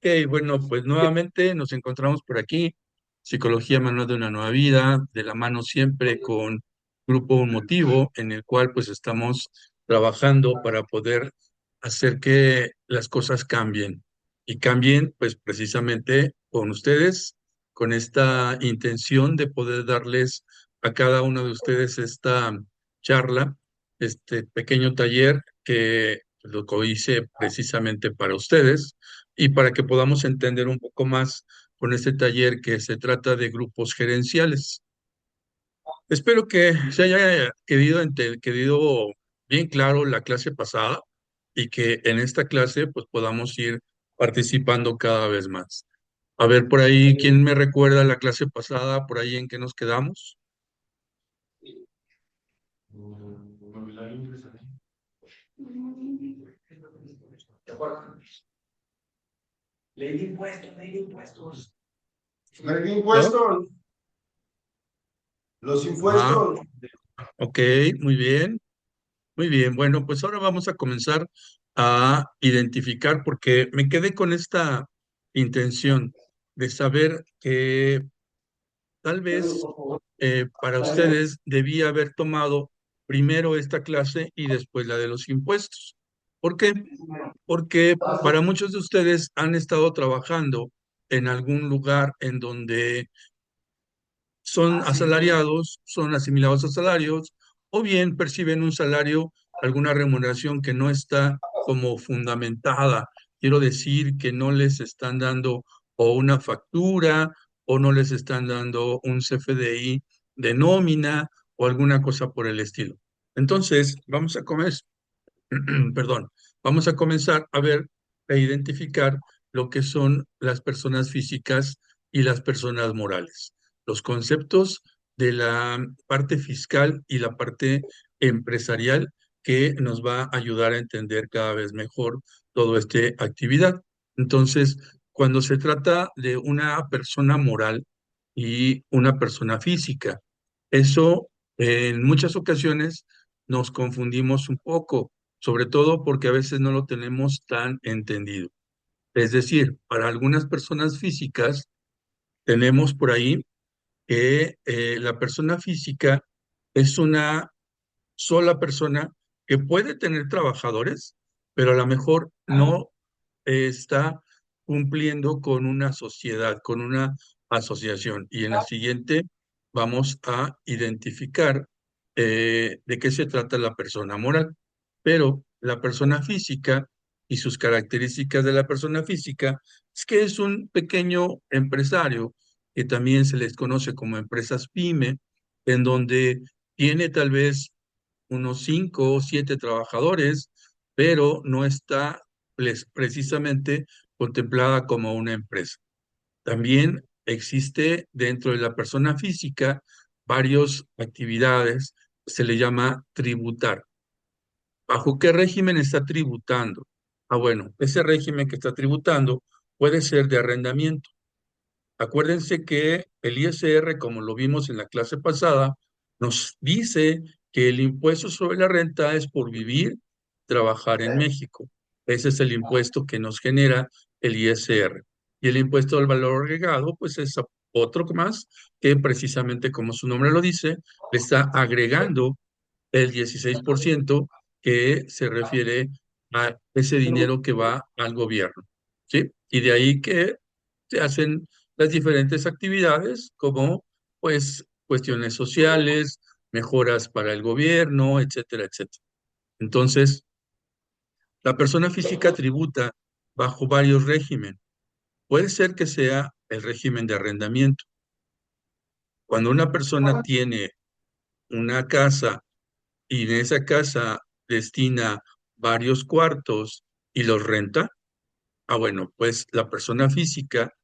Ok, bueno, pues nuevamente nos encontramos por aquí. Psicología Manual de una Nueva Vida, de la mano siempre con Grupo Un Motivo, en el cual pues estamos trabajando para poder hacer que las cosas cambien. Y cambien pues precisamente con ustedes, con esta intención de poder darles a cada uno de ustedes esta charla, este pequeño taller que lo hice precisamente para ustedes y para que podamos entender un poco más con este taller que se trata de grupos gerenciales. Espero que se haya quedado bien claro la clase pasada y que en esta clase pues podamos ir participando cada vez más. A ver, por ahí, ¿quién me recuerda la clase pasada? ¿Por ahí en qué nos quedamos? Ley de ¿No? impuestos, los Ah, impuestos. ok, muy bien. Muy bien, bueno, pues ahora vamos a comenzar a identificar, porque me quedé con esta intención de saber que tal vez para ustedes debía haber tomado primero esta clase y después la de los impuestos. ¿Por qué? Porque para muchos de ustedes han estado trabajando en algún lugar en donde son asalariados, son asimilados a salarios, o bien perciben un salario, alguna remuneración que no está como fundamentada. Quiero decir que no les están dando o una factura o no les están dando un CFDI de nómina o alguna cosa por el estilo. Entonces, vamos a comenzar, perdón, vamos a comenzar a ver e identificar lo que son las personas físicas y las personas morales, los conceptos de la parte fiscal y la parte empresarial que nos va a ayudar a entender cada vez mejor toda esta actividad. Entonces, cuando se trata de una persona moral y una persona física, eso en muchas ocasiones nos confundimos un poco, sobre todo porque a veces no lo tenemos tan entendido. Es decir, para algunas personas físicas tenemos por ahí que la persona física es una sola persona que puede tener trabajadores, pero a lo mejor no está cumpliendo con una sociedad, con una asociación. Y en la siguiente vamos a identificar de qué se trata la persona moral. Pero la persona física y sus características de la persona física es que es un pequeño empresario, que también se les conoce como empresas pyme, en donde tiene tal vez unos 5 o 7 trabajadores, pero no está precisamente contemplada como una empresa. También existe dentro de la persona física varias actividades, se le llama tributar. ¿Bajo qué régimen está tributando? Ah, bueno, ese régimen que está tributando puede ser de arrendamiento. Acuérdense que el ISR, como lo vimos en la clase pasada, nos dice que el impuesto sobre la renta es por vivir, trabajar en México. Ese es el impuesto que nos genera el ISR. Y el impuesto al valor agregado, pues es otro más que precisamente como su nombre lo dice, le está agregando el 16% que se refiere a ese dinero que va al gobierno. ¿Sí? Y de ahí que se hacen las diferentes actividades como pues cuestiones sociales, mejoras para el gobierno, etcétera, etcétera. Entonces, la persona física tributa bajo varios regímenes. Puede ser que sea el régimen de arrendamiento. Cuando una persona tiene una casa y en esa casa destina varios cuartos y los renta, ah, bueno, pues la persona física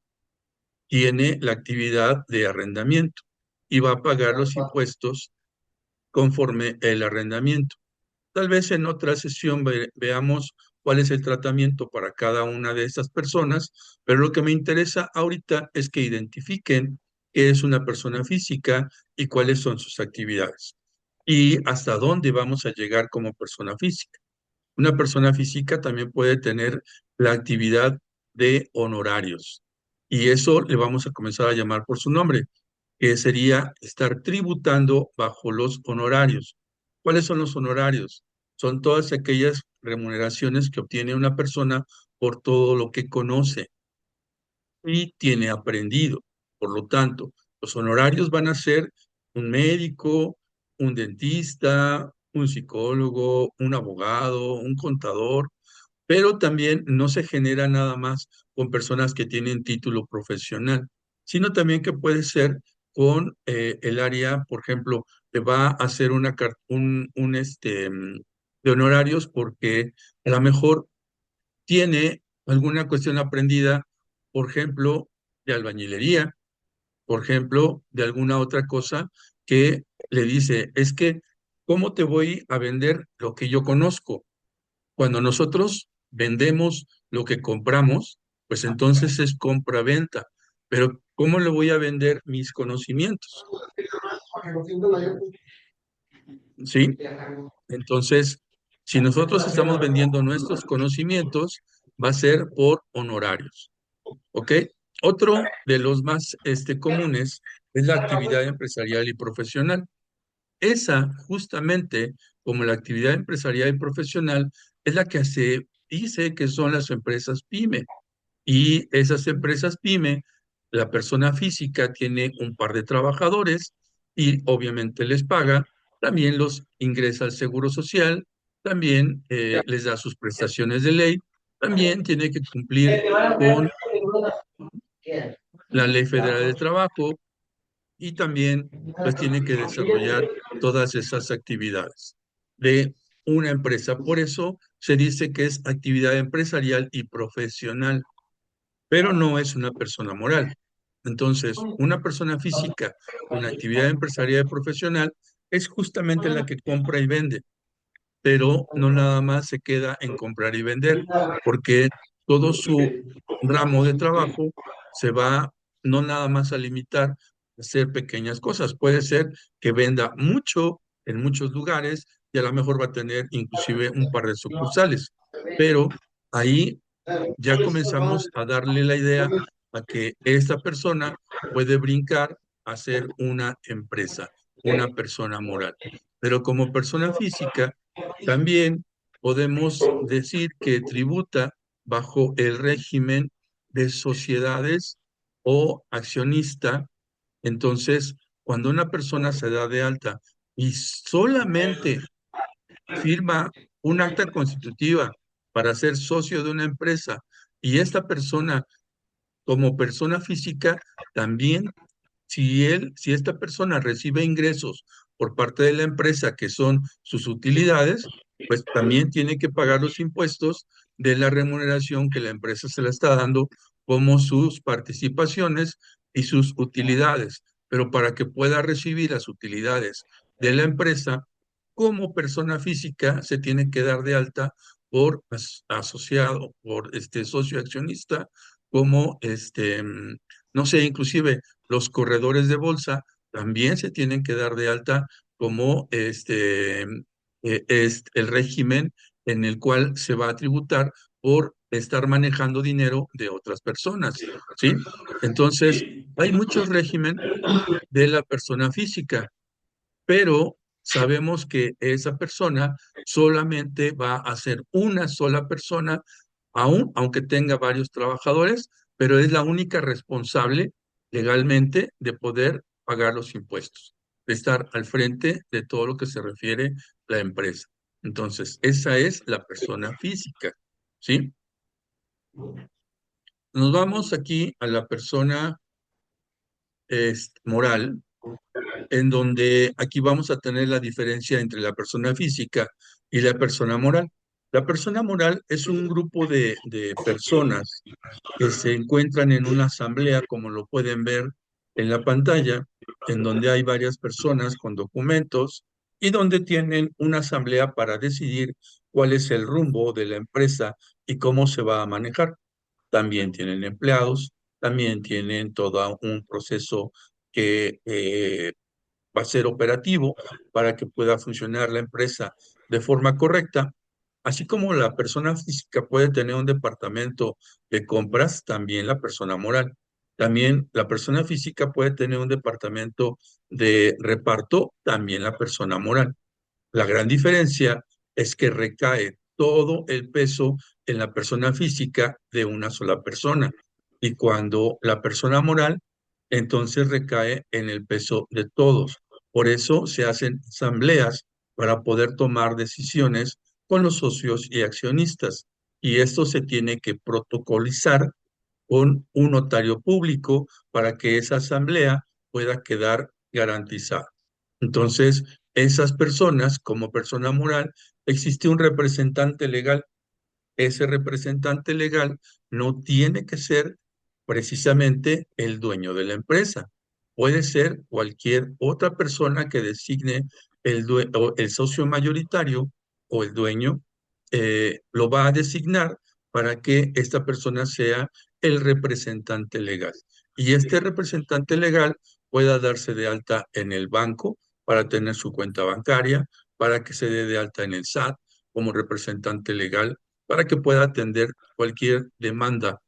tiene la actividad de arrendamiento y va a pagar los impuestos conforme el arrendamiento. Tal vez en otra sesión veamos cuál es el tratamiento para cada una de estas personas, pero lo que me interesa ahorita es que identifiquen qué es una persona física y cuáles son sus actividades y hasta dónde vamos a llegar como persona física. Una persona física también puede tener la actividad de honorarios. Y eso le vamos a comenzar a llamar por su nombre, que sería estar tributando bajo los honorarios. ¿Cuáles son los honorarios? Son todas aquellas remuneraciones que obtiene una persona por todo lo que conoce y tiene aprendido. Por lo tanto, los honorarios van a ser un médico, un dentista, un psicólogo, un abogado, un contador, pero también no se genera nada más con personas que tienen título profesional, sino también que puede ser con el área, por ejemplo, que va a hacer de honorarios porque a lo mejor tiene alguna cuestión aprendida, por ejemplo, de albañilería, por ejemplo, de alguna otra cosa que le dice, es que, ¿cómo te voy a vender lo que yo conozco? Cuando nosotros vendemos lo que compramos, pues entonces es compra-venta. Pero ¿cómo le voy a vender mis conocimientos? ¿Sí? Entonces, si nosotros estamos vendiendo nuestros conocimientos, va a ser por honorarios. ¿Ok? Otro de los más comunes es la actividad empresarial y profesional. Esa, justamente, como la actividad empresarial y profesional, es la que se dice que son las empresas PYME. Y esas empresas PYME, la persona física tiene un par de trabajadores y obviamente les paga, también los ingresa al Seguro Social, también les da sus prestaciones de ley, también tiene que cumplir con la Ley Federal del Trabajo y también pues tiene que desarrollar todas esas actividades de una empresa. Por eso se dice que es actividad empresarial y profesional, pero no es una persona moral. Entonces, una persona física con actividad empresarial y profesional es justamente la que compra y vende, pero no nada más se queda en comprar y vender, porque todo su ramo de trabajo se va no nada más a limitar a hacer pequeñas cosas. Puede ser que venda mucho en muchos lugares y a lo mejor va a tener inclusive un par de sucursales, pero ahí ya comenzamos a darle la idea a que esta persona puede brincar a ser una empresa, una persona moral. Pero como persona física, también podemos decir que tributa bajo el régimen de sociedades o accionista. Entonces, cuando una persona se da de alta y solamente firma un acta constitutiva para ser socio de una empresa y esta persona como persona física también, si esta persona recibe ingresos por parte de la empresa que son sus utilidades, pues también tiene que pagar los impuestos de la remuneración que la empresa se le está dando como sus participaciones y sus utilidades. Pero para que pueda recibir las utilidades de la empresa, como persona física se tiene que dar de alta por asociado, por socio accionista, como no sé, inclusive los corredores de bolsa también se tienen que dar de alta como es el régimen en el cual se va a tributar por estar manejando dinero de otras personas, ¿sí? Entonces, hay muchos régimen de la persona física, pero sabemos que esa persona solamente va a ser una sola persona, aunque tenga varios trabajadores, pero es la única responsable legalmente de poder pagar los impuestos, de estar al frente de todo lo que se refiere a la empresa. Entonces, esa es la persona física, ¿sí? Nos vamos aquí a la persona moral, en donde aquí vamos a tener la diferencia entre la persona física y la persona moral. La persona moral es un grupo de personas que se encuentran en una asamblea, como lo pueden ver en la pantalla, en donde hay varias personas con documentos y donde tienen una asamblea para decidir cuál es el rumbo de la empresa y cómo se va a manejar. También tienen empleados, también tienen todo un proceso que va a ser operativo para que pueda funcionar la empresa de forma correcta. Así como la persona física puede tener un departamento de compras, también la persona moral. También la persona física puede tener un departamento de reparto, también la persona moral. La gran diferencia es que recae todo el peso en la persona física de una sola persona. Y cuando la persona moral, entonces recae en el peso de todos. Por eso se hacen asambleas para poder tomar decisiones con los socios y accionistas. Y esto se tiene que protocolizar con un notario público para que esa asamblea pueda quedar garantizada. Entonces, esas personas, como persona moral, existe un representante legal. Ese representante legal no tiene que ser precisamente el dueño de la empresa. Puede ser cualquier otra persona que designe o el socio mayoritario o el dueño, lo va a designar para que esta persona sea el representante legal. Y este representante legal pueda darse de alta en el banco para tener su cuenta bancaria, para que se dé de alta en el SAT como representante legal para que pueda atender cualquier demanda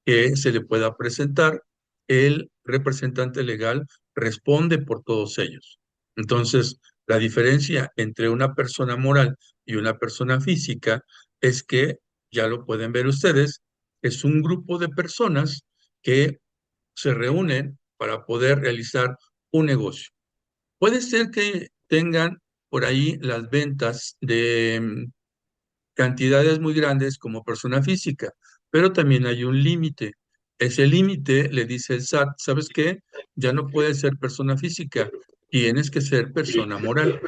que se le pueda presentar. El representante legal responde por todos ellos. Entonces, la diferencia entre una persona moral y una persona física es que, ya lo pueden ver ustedes, es un grupo de personas que se reúnen para poder realizar un negocio. Puede ser que tengan por ahí las ventas de cantidades muy grandes como persona física, pero también hay un límite. Ese límite le dice el SAT, ¿sabes qué? Ya no puedes ser persona física, tienes que ser persona moral.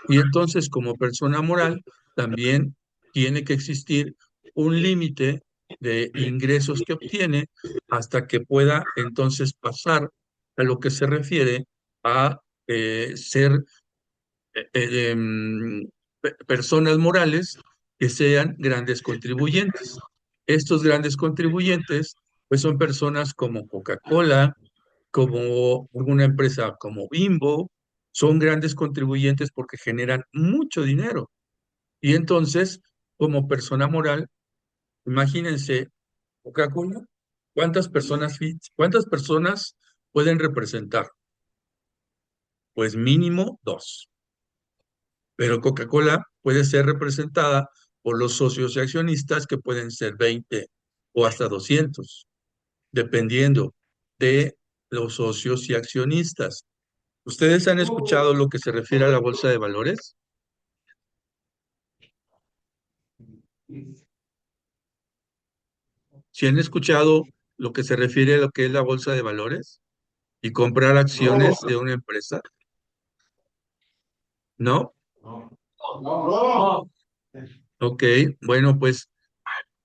Y entonces, como persona moral, también tiene que existir un límite de ingresos que obtiene hasta que pueda entonces pasar a lo que se refiere a ser personas morales que sean grandes contribuyentes. Estos grandes contribuyentes, pues son personas como Coca-Cola, como alguna empresa como Bimbo, son grandes contribuyentes porque generan mucho dinero. Y entonces, como persona moral, imagínense, Coca-Cola, cuántas personas pueden representar? Pues mínimo dos. Pero Coca-Cola puede ser representada por los socios y accionistas que pueden ser 20 o hasta 200, dependiendo de los socios y accionistas. ¿Ustedes han escuchado lo que se refiere a la bolsa de valores? ¿Si han escuchado lo que se refiere a lo que es la bolsa de valores y comprar acciones de una empresa? ¿No? Ok, bueno, pues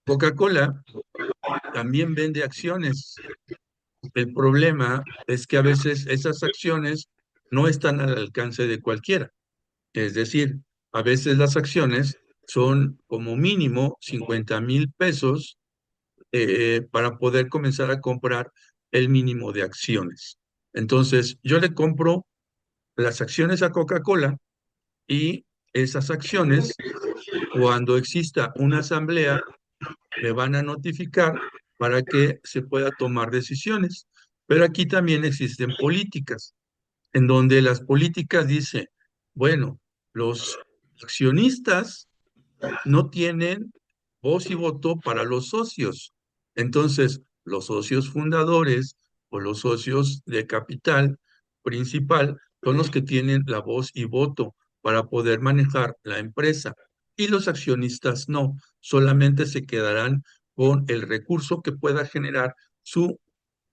Coca-Cola también vende acciones. El problema es que a veces esas acciones no están al alcance de cualquiera. Es decir, a veces las acciones son como mínimo 50,000 pesos para poder comenzar a comprar el mínimo de acciones. Entonces, yo le compro las acciones a Coca-Cola y esas acciones, cuando exista una asamblea, me van a notificar para que se pueda tomar decisiones. Pero aquí también existen políticas, en donde las políticas dicen, bueno, los accionistas no tienen voz y voto para los socios. Entonces, los socios fundadores o los socios de capital principal son los que tienen la voz y voto para poder manejar la empresa. Y los accionistas no, solamente se quedarán con el recurso que pueda generar su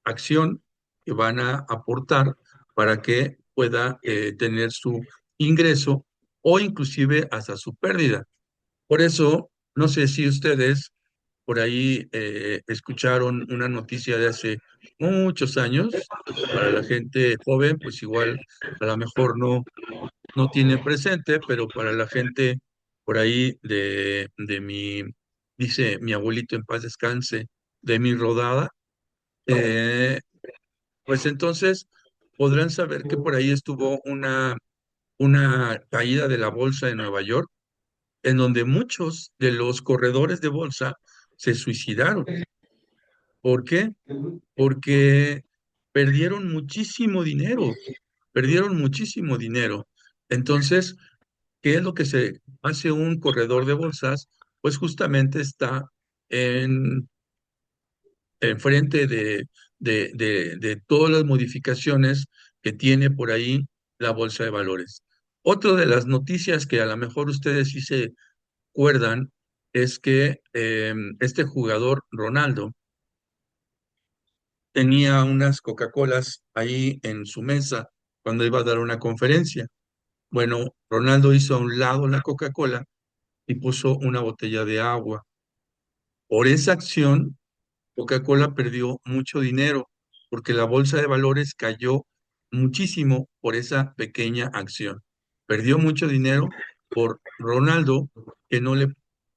acción que van a aportar para que pueda tener su ingreso o inclusive hasta su pérdida. Por eso, no sé si ustedes por ahí escucharon una noticia de hace muchos años. Para la gente joven, pues igual a lo mejor no tiene presente, pero para la gente por ahí dice mi abuelito en paz descanse, de mi rodada, eh, pues entonces podrán saber que por ahí estuvo una caída de la bolsa de Nueva York en donde muchos de los corredores de bolsa se suicidaron. ¿Por qué? Porque perdieron muchísimo dinero. Entonces, ¿qué es lo que se hace un corredor de bolsas? Pues justamente está en enfrente de todas las modificaciones que tiene por ahí la bolsa de valores. Otra de las noticias que a lo mejor ustedes sí se acuerdan es que este jugador Ronaldo tenía unas Coca-Colas ahí en su mesa cuando iba a dar una conferencia. Bueno, Ronaldo hizo a un lado la Coca-Cola y puso una botella de agua. Por esa acción, Coca-Cola perdió mucho dinero porque la bolsa de valores cayó muchísimo por esa pequeña acción. Perdió mucho dinero por Ronaldo, que no le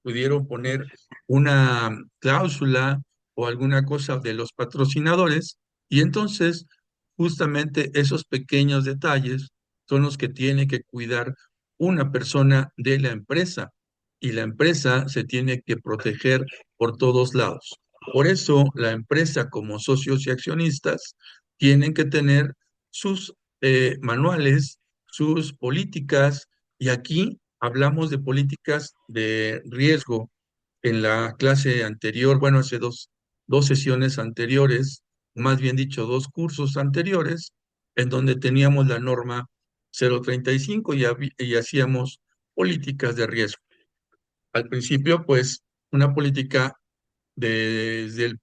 pudieron poner una cláusula o alguna cosa de los patrocinadores. Y entonces, justamente esos pequeños detalles son los que tiene que cuidar una persona de la empresa. Y la empresa se tiene que proteger por todos lados. Por eso, la empresa como socios y accionistas tienen que tener sus manuales, sus políticas, y aquí hablamos de políticas de riesgo. En la clase anterior, bueno, hace dos sesiones anteriores, más bien dicho, dos cursos anteriores, en donde teníamos la norma 035 y hacíamos políticas de riesgo. Al principio, pues, una política desde el,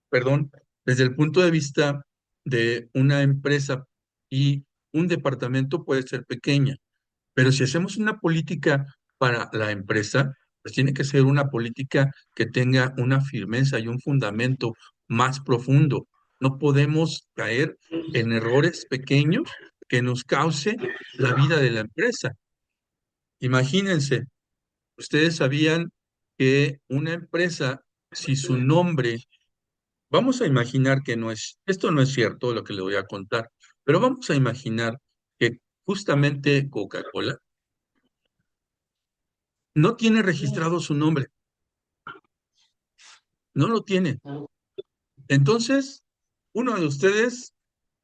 perdón, desde el punto de vista de una empresa y un departamento puede ser pequeña, pero si hacemos una política para la empresa, pues tiene que ser una política que tenga una firmeza y un fundamento más profundo. No podemos caer en errores pequeños que nos cause la vida de la empresa. Imagínense, ustedes sabían que una empresa, si su nombre, vamos a imaginar que no es, esto no es cierto lo que le voy a contar, pero vamos a imaginar que justamente Coca-Cola no tiene registrado su nombre, no lo tiene. Entonces, uno de ustedes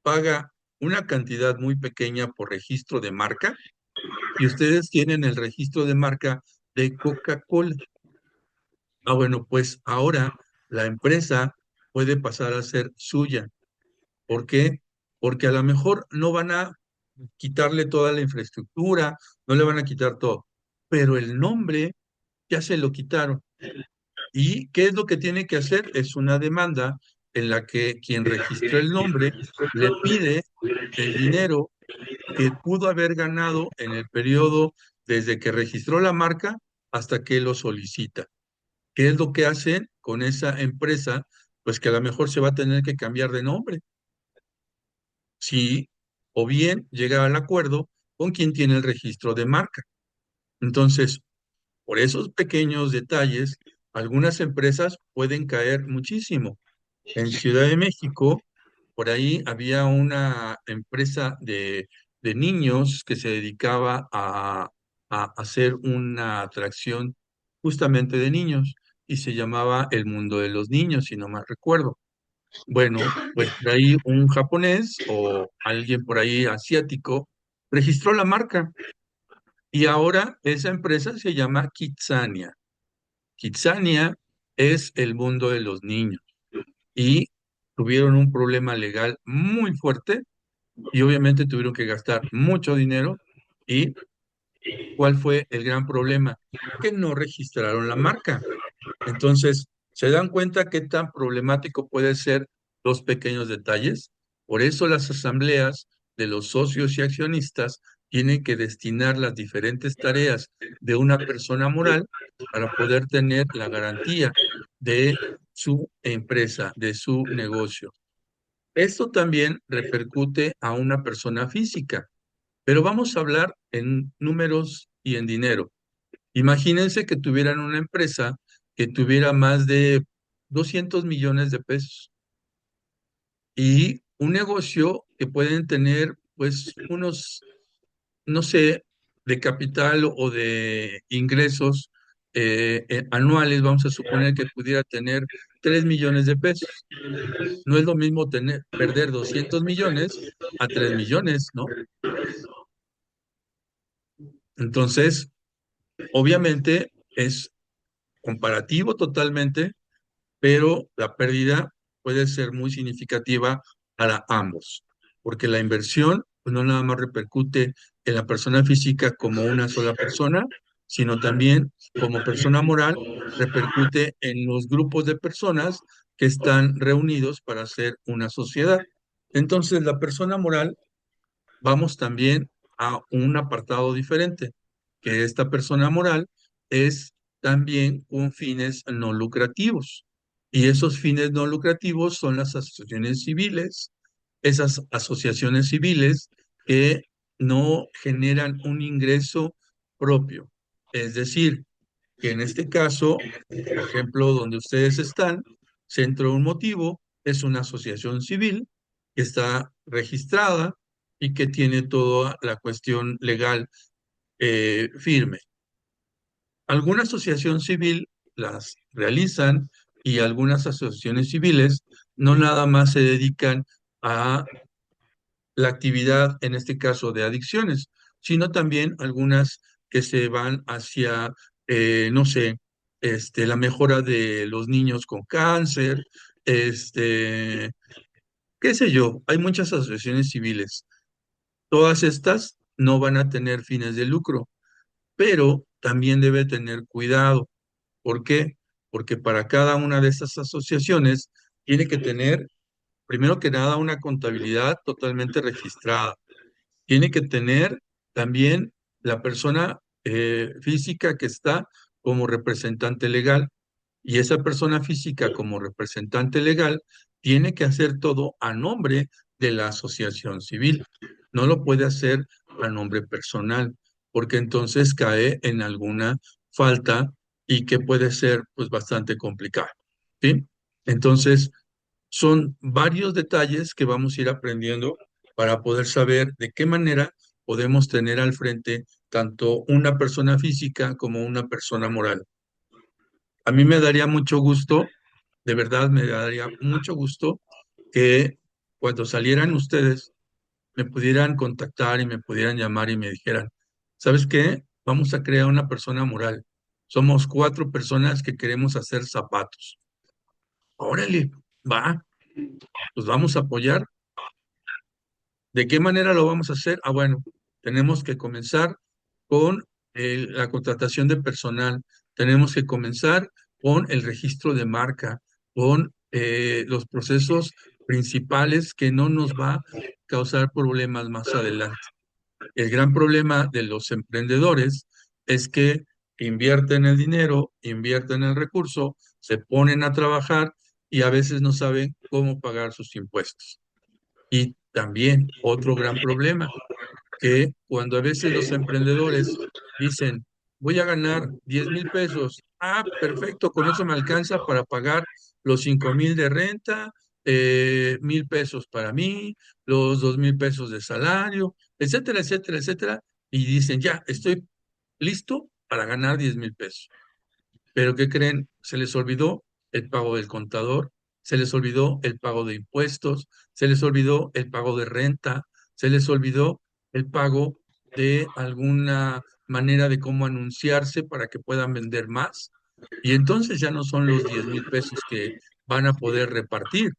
paga una cantidad muy pequeña por registro de marca y ustedes tienen el registro de marca de Coca-Cola. Ah, bueno, pues ahora la empresa puede pasar a ser suya. ¿Por qué? Porque a lo mejor no van a quitarle toda la infraestructura, no le van a quitar todo, pero el nombre ya se lo quitaron. ¿Y qué es lo que tiene que hacer? Es una demanda en la que quien registró el nombre le pide el dinero que pudo haber ganado en el periodo desde que registró la marca hasta que lo solicita. ¿Qué es lo que hacen con esa empresa? Pues que a lo mejor se va a tener que cambiar de nombre. Si o bien llega al acuerdo con quien tiene el registro de marca. Entonces, por esos pequeños detalles, algunas empresas pueden caer muchísimo. En Ciudad de México, por ahí había una empresa de niños que se dedicaba a hacer una atracción justamente de niños y se llamaba El Mundo de los Niños, si no mal recuerdo. Bueno, pues por ahí un japonés o alguien por ahí asiático registró la marca y ahora esa empresa se llama Kitsania. Kitsania es el mundo de los niños y tuvieron un problema legal muy fuerte y obviamente tuvieron que gastar mucho dinero. ¿Y cuál fue el gran problema? Que no registraron la marca. Entonces, ¿se dan cuenta qué tan problemático puede ser los pequeños detalles? Por eso las asambleas de los socios y accionistas tienen que destinar las diferentes tareas de una persona moral para poder tener la garantía de su empresa, de su negocio. Esto también repercute a una persona física, pero vamos a hablar en números y en dinero. Imagínense que tuvieran una empresa que tuviera más de 200 millones de pesos y un negocio que pueden tener pues unos, no sé, de capital o de ingresos anuales, vamos a suponer que pudiera tener 3 millones de pesos. No es lo mismo perder 200 millones a 3 millones, ¿no? Entonces, obviamente es comparativo totalmente, pero la pérdida puede ser muy significativa para ambos, porque la inversión pues, no nada más repercute en la persona física como una sola persona, sino también como persona moral repercute en los grupos de personas que están reunidos para hacer una sociedad. Entonces, la persona moral vamos también a un apartado diferente, que esta persona moral es también con fines no lucrativos. Y esos fines no lucrativos son las asociaciones civiles, esas asociaciones civiles que no generan un ingreso propio. Es decir, que en este caso, por ejemplo, donde ustedes están, Centro Un Motivo es una asociación civil que está registrada y que tiene toda la cuestión legal firme. Alguna asociación civil las realizan y algunas asociaciones civiles no nada más se dedican a la actividad, en este caso de adicciones, sino también algunas que se van hacia, no sé, la mejora de los niños con cáncer, este, qué sé yo, hay muchas asociaciones civiles. Todas estas no van a tener fines de lucro, pero también debe tener cuidado. ¿Por qué? Porque para cada una de estas asociaciones tiene que tener, primero que nada, una contabilidad totalmente registrada. Tiene que tener también la persona física que está como representante legal. Y esa persona física como representante legal tiene que hacer todo a nombre de la asociación civil. No lo puede hacer a nombre personal, porque entonces cae en alguna falta y que puede ser pues bastante complicado. ¿Sí? Entonces, son varios detalles que vamos a ir aprendiendo para poder saber de qué manera podemos tener al frente tanto una persona física como una persona moral. A mí me daría mucho gusto, de verdad me daría mucho gusto que cuando salieran ustedes me pudieran contactar y me pudieran llamar y me dijeran, ¿sabes qué? Vamos a crear una persona moral. Somos 4 personas que queremos hacer zapatos. Órale, va, pues vamos a apoyar. ¿De qué manera lo vamos a hacer? Ah, bueno, tenemos que comenzar con la contratación de personal, tenemos que comenzar con el registro de marca, con los procesos principales que no nos va a causar problemas más adelante. El gran problema de los emprendedores es que invierten el dinero, invierten el recurso, se ponen a trabajar y a veces no saben cómo pagar sus impuestos. Y también otro gran problema, que cuando a veces los emprendedores dicen, voy a ganar 10,000 pesos, ah, perfecto, con eso me alcanza para pagar los 5,000 de renta, 1,000 pesos para mí, los 2,000 pesos de salario, etcétera, etcétera, etcétera, y dicen, ya, estoy listo para ganar 10,000 pesos. Pero ¿qué creen? Se les olvidó el pago del contador, se les olvidó el pago de impuestos, se les olvidó el pago de renta, se les olvidó el pago de alguna manera de cómo anunciarse para que puedan vender más. Y entonces ya no son los 10,000 pesos que van a poder repartir.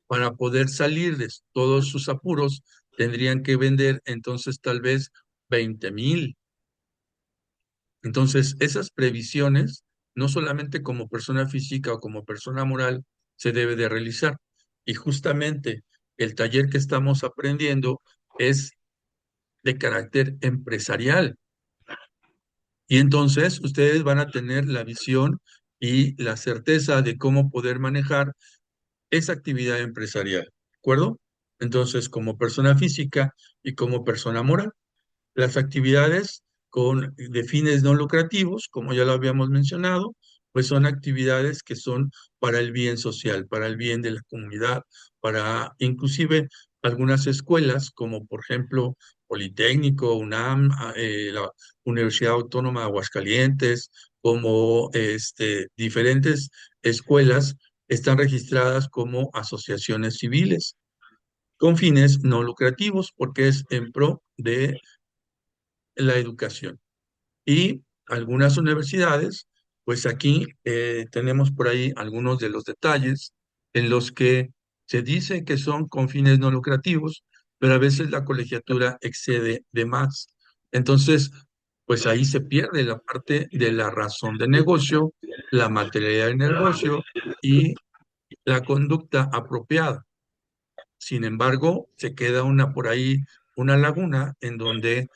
Para poder salir de todos sus apuros, tendrían que vender entonces tal vez 20,000. Entonces, esas previsiones, no solamente como persona física o como persona moral, se debe de realizar. Y justamente el taller que estamos aprendiendo es de carácter empresarial. Y entonces ustedes van a tener la visión y la certeza de cómo poder manejar esa actividad empresarial. ¿De acuerdo? Entonces, como persona física y como persona moral. Las actividades de fines no lucrativos, como ya lo habíamos mencionado, pues son actividades que son para el bien social, para el bien de la comunidad, para inclusive algunas escuelas, como por ejemplo Politécnico, UNAM, la Universidad Autónoma de Aguascalientes, como diferentes escuelas están registradas como asociaciones civiles con fines no lucrativos porque es en pro de la educación. Y algunas universidades, pues aquí tenemos por ahí algunos de los detalles en los que se dice que son con fines no lucrativos, pero a veces la colegiatura excede de más. Entonces, pues ahí se pierde la parte de la razón de negocio, la materialidad del negocio y la conducta apropiada. Sin embargo, se queda una por ahí, una laguna en donde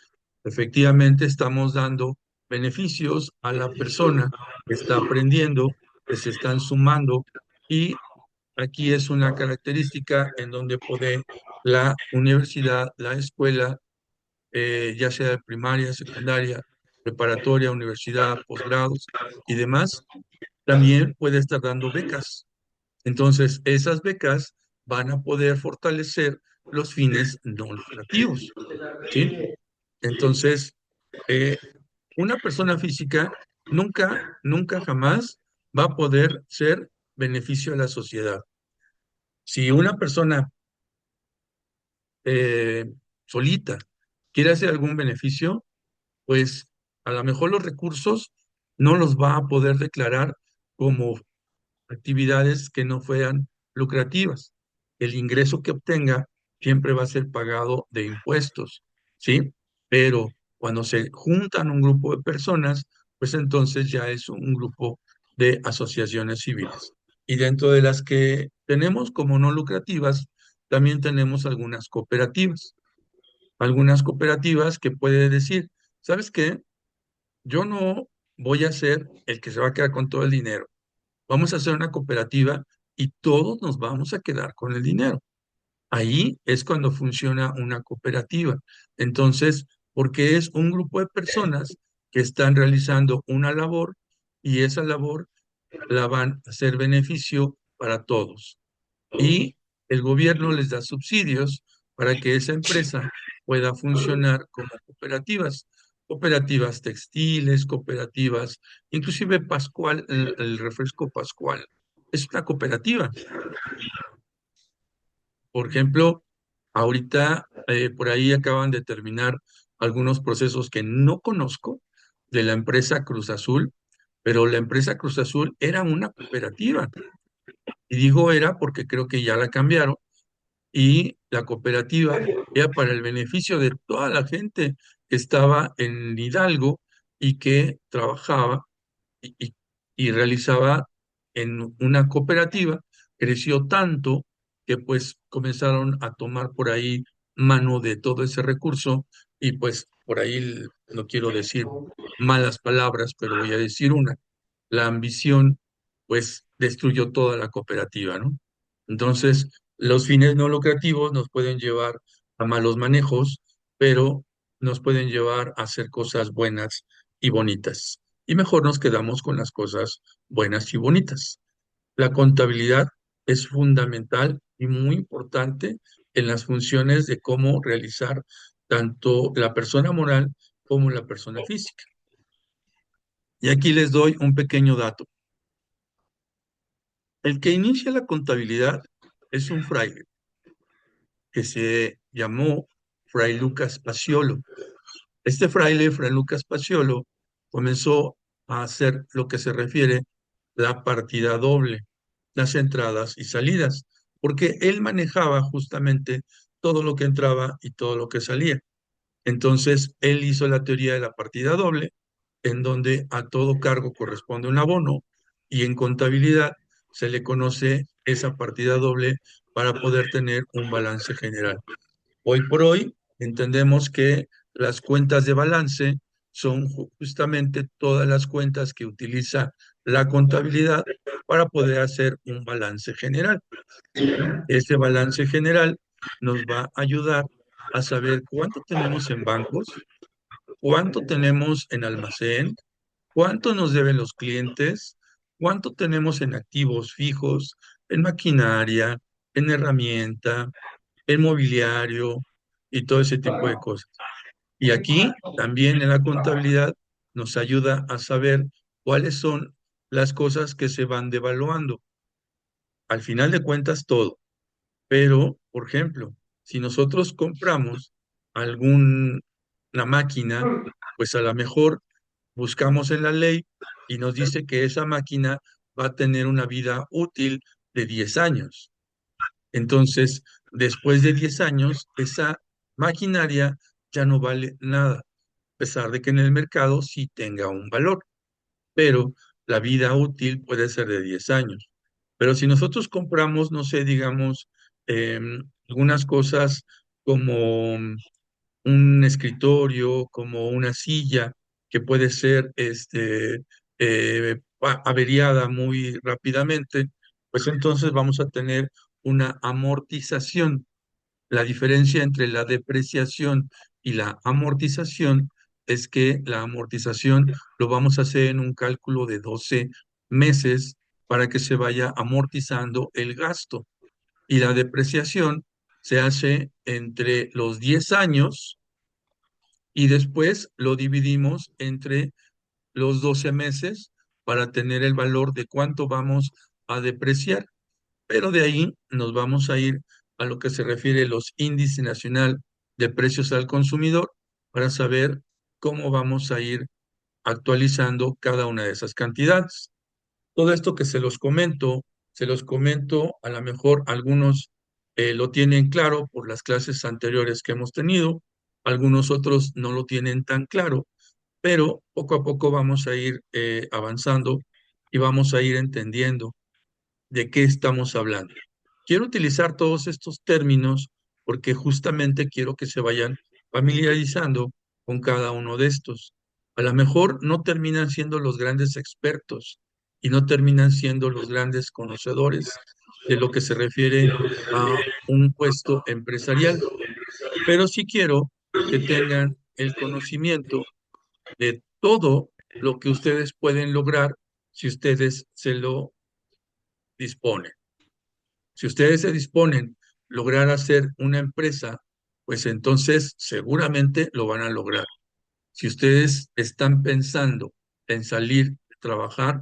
efectivamente estamos dando beneficios a la persona que está aprendiendo, que se están sumando y aquí es una característica en donde puede la universidad, la escuela, ya sea de primaria, secundaria, preparatoria, universidad, posgrados y demás, también puede estar dando becas. Entonces, esas becas van a poder fortalecer los fines no lucrativos, ¿sí? Entonces, eh, una persona física nunca, nunca jamás va a poder ser beneficio a la sociedad. Si una persona eh, solita quiere hacer algún beneficio, pues a lo mejor los recursos no los va a poder declarar como actividades que no fueran lucrativas. El ingreso que obtenga siempre va a ser pagado de impuestos, ¿sí? Pero cuando se juntan un grupo de personas, pues entonces ya es un grupo de asociaciones civiles. Y dentro de las que tenemos como no lucrativas, también tenemos algunas cooperativas que puede decir, ¿sabes qué? Yo no voy a ser el que se va a quedar con todo el dinero. Vamos a hacer una cooperativa y todos nos vamos a quedar con el dinero. Ahí es cuando funciona una cooperativa. Entonces, porque es un grupo de personas que están realizando una labor y esa labor la van a hacer beneficio para todos y el gobierno les da subsidios para que esa empresa pueda funcionar como cooperativas, cooperativas textiles, cooperativas, inclusive Pascual, el refresco Pascual, es una cooperativa. Por ejemplo, ahorita por ahí acaban de terminar algunos procesos que no conozco de la empresa Cruz Azul, pero la empresa Cruz Azul era una cooperativa. Y digo era porque creo que ya la cambiaron y la cooperativa era para el beneficio de toda la gente que estaba en Hidalgo y que trabajaba y, y- y realizaba en una cooperativa, creció tanto que pues comenzaron a tomar por ahí mano de todo ese recurso y pues por ahí no quiero decir malas palabras, pero voy a decir una, la ambición pues destruyó toda la cooperativa, ¿no? Entonces, los fines no lucrativos nos pueden llevar a malos manejos, pero nos pueden llevar a hacer cosas buenas y bonitas. Y mejor nos quedamos con las cosas buenas y bonitas. La contabilidad es fundamental y muy importante en las funciones de cómo realizar tanto la persona moral como la persona física. Y aquí les doy un pequeño dato. El que inicia la contabilidad es un fraile que se llamó Fray Lucas Paciolo. Este fraile, Fray Lucas Paciolo, comenzó a hacer lo que se refiere la partida doble, las entradas y salidas, porque él manejaba justamente todo lo que entraba y todo lo que salía. Entonces, él hizo la teoría de la partida doble, en donde a todo cargo corresponde un abono, y en contabilidad se le conoce esa partida doble para poder tener un balance general. Hoy por hoy entendemos que las cuentas de balance son justamente todas las cuentas que utiliza la contabilidad para poder hacer un balance general. Ese balance general nos va a ayudar a saber cuánto tenemos en bancos, cuánto tenemos en almacén, cuánto nos deben los clientes, cuánto tenemos en activos fijos, en maquinaria, en herramienta, en mobiliario, y todo ese tipo de cosas. Y aquí también en la contabilidad nos ayuda a saber cuáles son las cosas que se van devaluando. Al final de cuentas, todo. Pero, por ejemplo, si nosotros compramos alguna máquina, pues a lo mejor buscamos en la ley y nos dice que esa máquina va a tener una vida útil de 10 años. Entonces, después de 10 años, esa maquinaria ya no vale nada, a pesar de que en el mercado sí tenga un valor, pero la vida útil puede ser de 10 años. Pero si nosotros compramos, no sé, digamos, algunas cosas como un escritorio, como una silla, que puede ser averiada muy rápidamente, pues entonces vamos a tener una amortización. La diferencia entre la depreciación y la amortización es que la amortización lo vamos a hacer en un cálculo de 12 meses para que se vaya amortizando el gasto. Y la depreciación se hace entre los 10 años y después lo dividimos entre los 12 meses para tener el valor de cuánto vamos a depreciar. Pero de ahí nos vamos a ir a lo que se refiere a los índices nacional de precios al consumidor para saber cómo vamos a ir actualizando cada una de esas cantidades. Todo esto que se los comento, a lo mejor algunos lo tienen claro por las clases anteriores que hemos tenido, algunos otros no lo tienen tan claro, pero poco a poco vamos a ir avanzando y vamos a ir entendiendo de qué estamos hablando. Quiero utilizar todos estos términos porque justamente quiero que se vayan familiarizando con cada uno de estos. A lo mejor no terminan siendo los grandes expertos y no terminan siendo los grandes conocedores de lo que se refiere a un puesto empresarial, pero sí quiero que tengan el conocimiento de todo lo que ustedes pueden lograr si ustedes se lo disponen. Si ustedes se disponen a lograr hacer una empresa, pues entonces seguramente lo van a lograr. Si ustedes están pensando en salir a trabajar,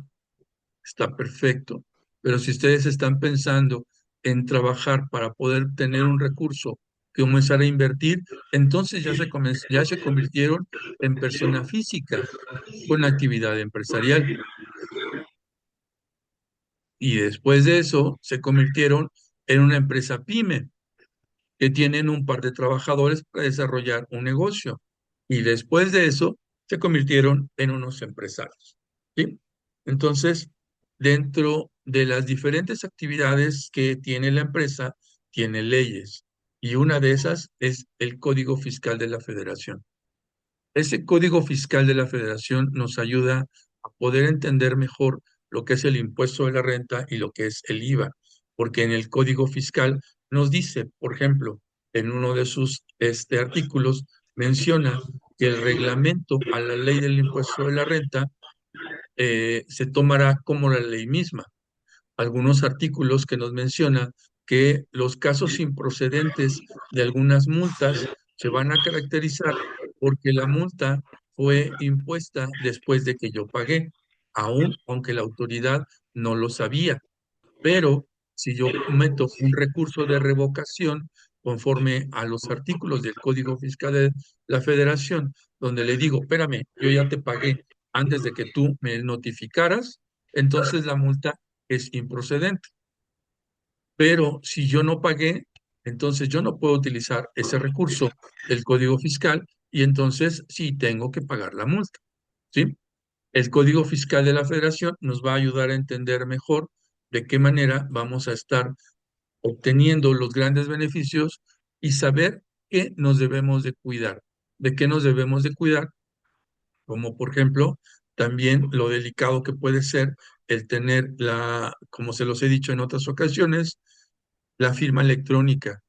está perfecto. Pero si ustedes están pensando en trabajar para poder tener un recurso que comenzar a invertir, entonces ya se convirtieron en persona física con actividad empresarial. Y después de eso se convirtieron en una empresa pyme que tienen un par de trabajadores para desarrollar un negocio. Y después de eso, se convirtieron en unos empresarios. ¿Sí? Entonces, dentro de las diferentes actividades que tiene la empresa, tiene leyes. Y una de esas es el Código Fiscal de la Federación. Ese Código Fiscal de la Federación nos ayuda a poder entender mejor lo que es el impuesto de la renta y lo que es el IVA, porque en el Código Fiscal nos dice, por ejemplo, en uno de sus artículos, menciona que el reglamento a la ley del impuesto de la renta se tomará como la ley misma. Algunos artículos que nos menciona que los casos improcedentes de algunas multas se van a caracterizar porque la multa fue impuesta después de que yo pagué, aun aunque la autoridad no lo sabía. Pero si yo meto un recurso de revocación conforme a los artículos del Código Fiscal de la Federación, donde le digo, espérame, yo ya te pagué antes de que tú me notificaras, entonces la multa es improcedente. Pero si yo no pagué, entonces yo no puedo utilizar ese recurso del Código Fiscal y entonces sí tengo que pagar la multa. ¿Sí? El Código Fiscal de la Federación nos va a ayudar a entender mejor de qué manera vamos a estar obteniendo los grandes beneficios y saber qué nos debemos de cuidar, de qué nos debemos de cuidar, como por ejemplo también lo delicado que puede ser el tener como se los he dicho en otras ocasiones, la firma electrónica.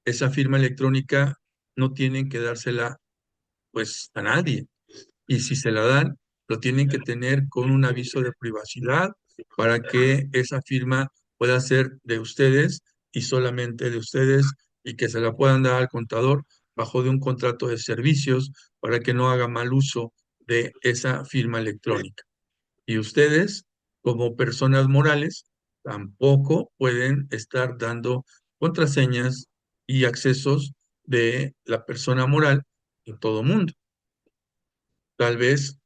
Esa firma electrónica no tienen que dársela pues a nadie. Y si se la dan, lo tienen que tener con un aviso de privacidad para que esa firma pueda ser de ustedes y solamente de ustedes y que se la puedan dar al contador bajo de un contrato de servicios para que no haga mal uso de esa firma electrónica. Y ustedes, como personas morales, tampoco pueden estar dando contraseñas y accesos de la persona moral en todo mundo. Tal vez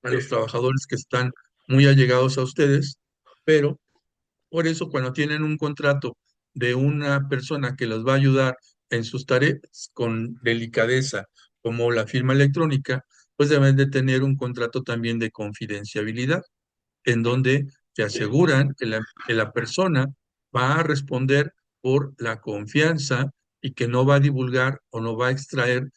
a los trabajadores que están muy allegados a ustedes, pero por eso cuando tienen un contrato de una persona que los va a ayudar en sus tareas con delicadeza, como la firma electrónica, pues deben de tener un contrato también de confidencialidad en donde te aseguran que la persona va a responder por la confianza y que no va a divulgar o no va a extraer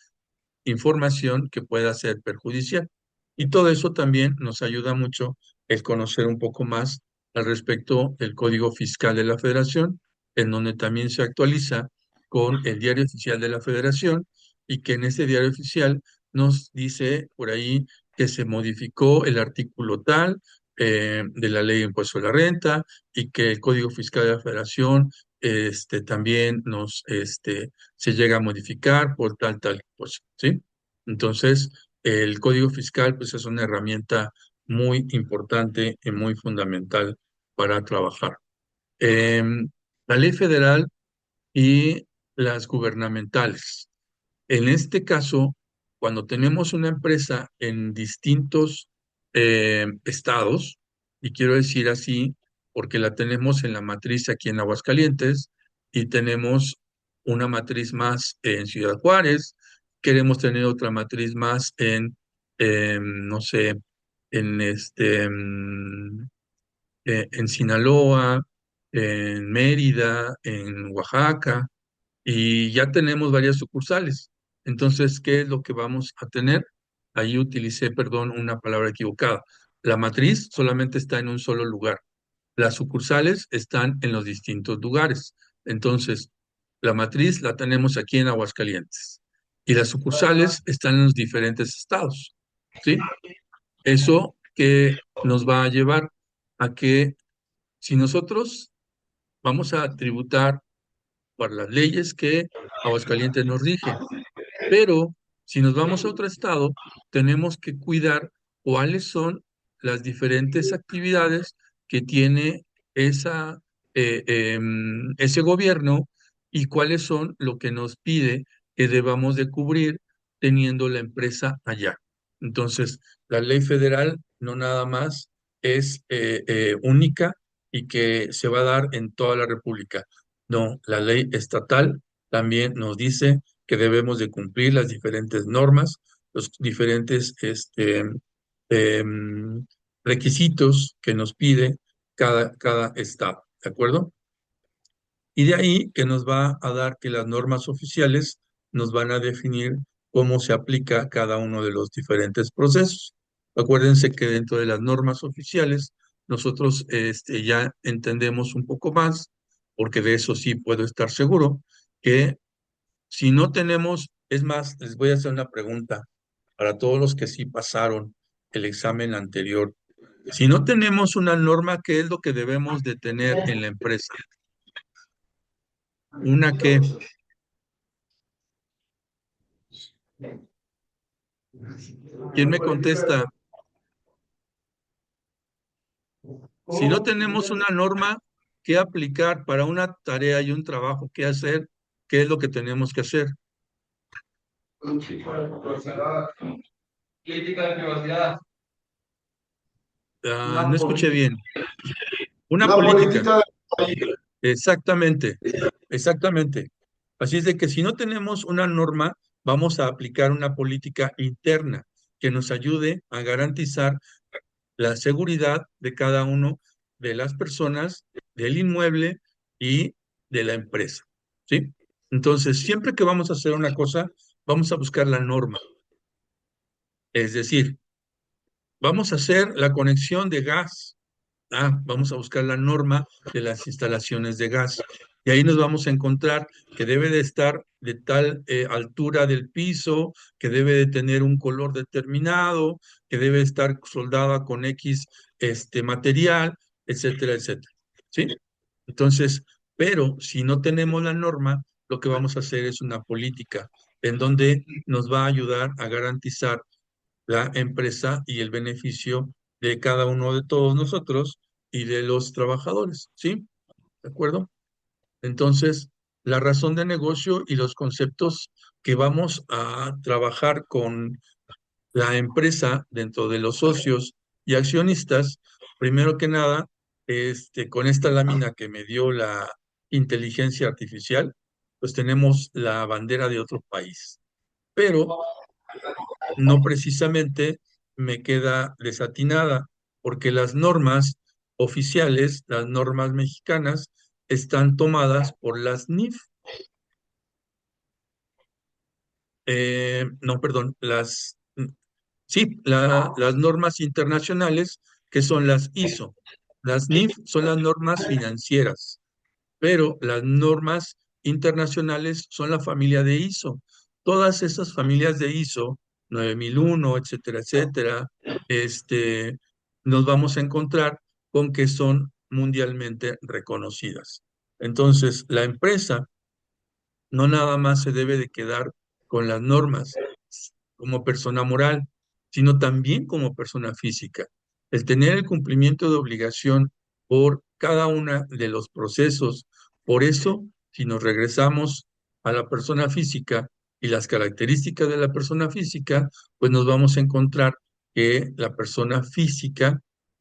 información que pueda ser perjudicial. Y todo eso también nos ayuda mucho el conocer un poco más al respecto del Código Fiscal de la Federación, en donde también se actualiza con el Diario Oficial de la Federación y que en ese Diario Oficial nos dice por ahí que se modificó el artículo tal de la Ley de Impuesto a la Renta y que el Código Fiscal de la Federación también se llega a modificar por tal cosa, ¿sí? Entonces, el Código Fiscal, pues, es una herramienta muy importante y muy fundamental para trabajar. La ley federal y las gubernamentales. En este caso, cuando tenemos una empresa en distintos estados, y quiero decir así, porque la tenemos en la matriz aquí en Aguascalientes y tenemos una matriz más en Ciudad Juárez, queremos tener otra matriz más no sé, en Sinaloa, en Mérida, en Oaxaca y ya tenemos varias sucursales. Entonces, ¿qué es lo que vamos a tener? Ahí utilicé, perdón, una palabra equivocada. La matriz solamente está en un solo lugar. Las sucursales están en los distintos lugares. Entonces, la matriz la tenemos aquí en Aguascalientes y las sucursales están en los diferentes estados. ¿Sí? Eso que nos va a llevar a que si nosotros vamos a tributar por las leyes que Aguascalientes nos rige. Pero si nos vamos a otro estado, tenemos que cuidar cuáles son las diferentes actividades que tiene esa, ese gobierno y cuáles son lo que nos pide que debamos de cubrir teniendo la empresa allá. Entonces, la ley federal no nada más es única y que se va a dar en toda la República. No, la ley estatal también nos dice que debemos de cumplir las diferentes normas, los diferentes em, requisitos que nos pide cada estado, ¿de acuerdo? Y de ahí que nos va a dar que las normas oficiales nos van a definir cómo se aplica cada uno de los diferentes procesos. Acuérdense que dentro de las normas oficiales nosotros ya entendemos un poco más, porque de eso sí puedo estar seguro, que si no tenemos, es más, les voy a hacer una pregunta para todos los que sí pasaron el examen anterior. Si no tenemos una norma, ¿qué es lo que debemos de tener en la empresa? Una que, ¿quién me contesta? Si no tenemos una norma que aplicar para una tarea y un trabajo que hacer, ¿qué es lo que tenemos que hacer? Política de privacidad. Ah, Una no escuché política. bien. Una Una política. política. Exactamente, exactamente. Así es de que si no tenemos una norma, vamos a aplicar una política interna que nos ayude a garantizar la seguridad de cada uno de las personas, del inmueble y de la empresa. ¿Sí? Entonces, siempre que vamos a hacer una cosa, vamos a buscar la norma. Es decir, vamos a hacer la conexión de gas. Vamos a buscar la norma de las instalaciones de gas. Y ahí nos vamos a encontrar que debe de estar de tal altura del piso, que debe de tener un color determinado, que debe estar soldada con X material, etcétera, etcétera. ¿Sí? Entonces, pero si no tenemos la norma, lo que vamos a hacer es una política en donde nos va a ayudar a garantizar la empresa y el beneficio de cada uno de todos nosotros y de los trabajadores, ¿sí? ¿De acuerdo? Entonces, la razón de negocio y los conceptos que vamos a trabajar con la empresa dentro de los socios y accionistas, primero que nada, con esta lámina que me dio la inteligencia artificial, pues tenemos la bandera de otro país, pero no precisamente me queda desatinada, porque las normas oficiales, las normas mexicanas, están tomadas por las NIF, no, perdón, sí, las normas internacionales, que son las ISO. Las NIF son las normas financieras, pero las normas internacionales son la familia de ISO. Todas esas familias de ISO, 9001, etcétera, etcétera, nos vamos a encontrar con que son mundialmente reconocidas. Entonces, la empresa no nada más se debe de quedar con las normas como persona moral, sino también como persona física. El tener el cumplimiento de obligación por cada uno de los procesos. Por eso, si nos regresamos a la persona física y las características de la persona física, pues nos vamos a encontrar que la persona física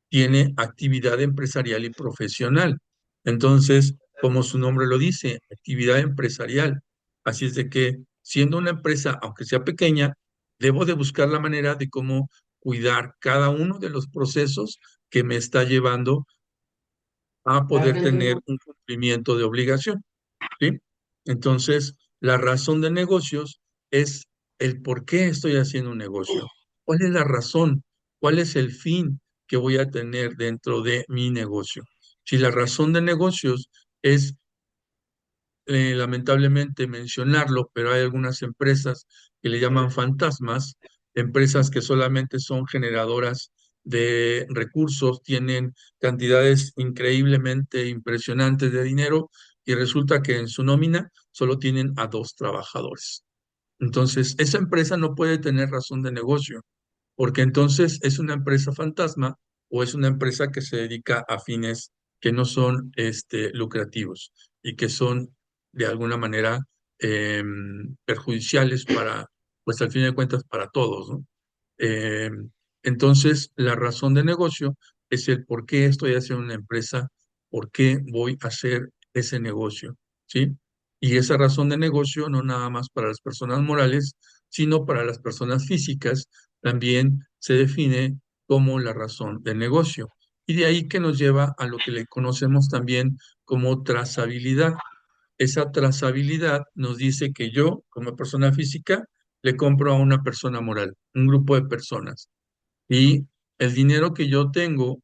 tiene actividad empresarial y profesional. Entonces, como su nombre lo dice, actividad empresarial. Así es de que, siendo una empresa, aunque sea pequeña, debo de buscar la manera de cómo cuidar cada uno de los procesos que me está llevando a poder tener un cumplimiento de obligación, ¿sí? Entonces, la razón de negocios es el por qué estoy haciendo un negocio. ¿Cuál es la razón? ¿Cuál es el fin que voy a tener dentro de mi negocio? Si la razón de negocios es lamentablemente mencionarlo, pero hay algunas empresas que le llaman fantasmas, empresas que solamente son generadoras de recursos, tienen cantidades increíblemente impresionantes de dinero y resulta que en su nómina solo tienen a 2 trabajadores. Entonces, esa empresa no puede tener razón de negocio porque entonces es una empresa fantasma o es una empresa que se dedica a fines que no son lucrativos y que son de alguna manera perjudiciales para, pues al fin de cuentas, para todos, ¿no? Eh, entonces, la razón de negocio es el por qué estoy haciendo una empresa, por qué voy a hacer ese negocio, ¿sí? Y esa razón de negocio no nada más para las personas morales, sino para las personas físicas, también se define como la razón de negocio. Y de ahí que nos lleva a lo que le conocemos también como trazabilidad. Esa trazabilidad nos dice que yo, como persona física, le compro a una persona moral, un grupo de personas. Y el dinero que yo tengo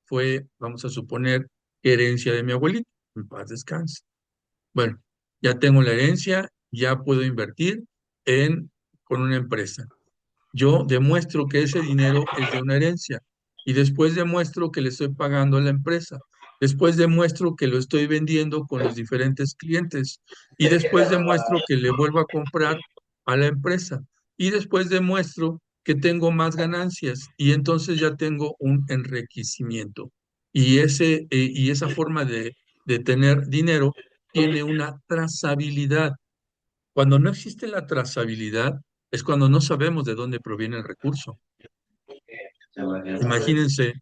fue, vamos a suponer, herencia de mi abuelito. En paz descanse. Bueno, ya tengo la herencia, ya puedo invertir con una empresa. Yo demuestro que ese dinero es de una herencia y después demuestro que le estoy pagando a la empresa. Después demuestro que lo estoy vendiendo con los diferentes clientes y después demuestro que le vuelvo a comprar a la empresa y después demuestro que tengo más ganancias y entonces ya tengo un enriquecimiento. Y esa forma de tener dinero tiene una trazabilidad. Cuando no existe la trazabilidad, es cuando no sabemos de dónde proviene el recurso. Imagínense,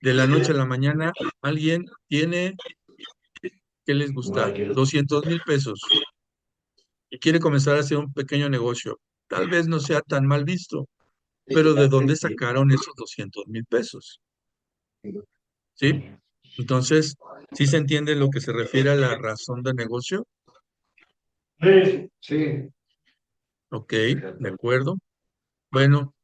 de la noche a la mañana, alguien tiene, ¿qué les gusta? 200,000 pesos y quiere comenzar a hacer un pequeño negocio. Tal vez no sea tan mal visto, pero ¿de dónde sacaron esos 200,000 pesos? ¿Sí? Entonces, ¿sí se entiende lo que se refiere a la razón de negocio? Sí, sí. Ok, de acuerdo. Bueno,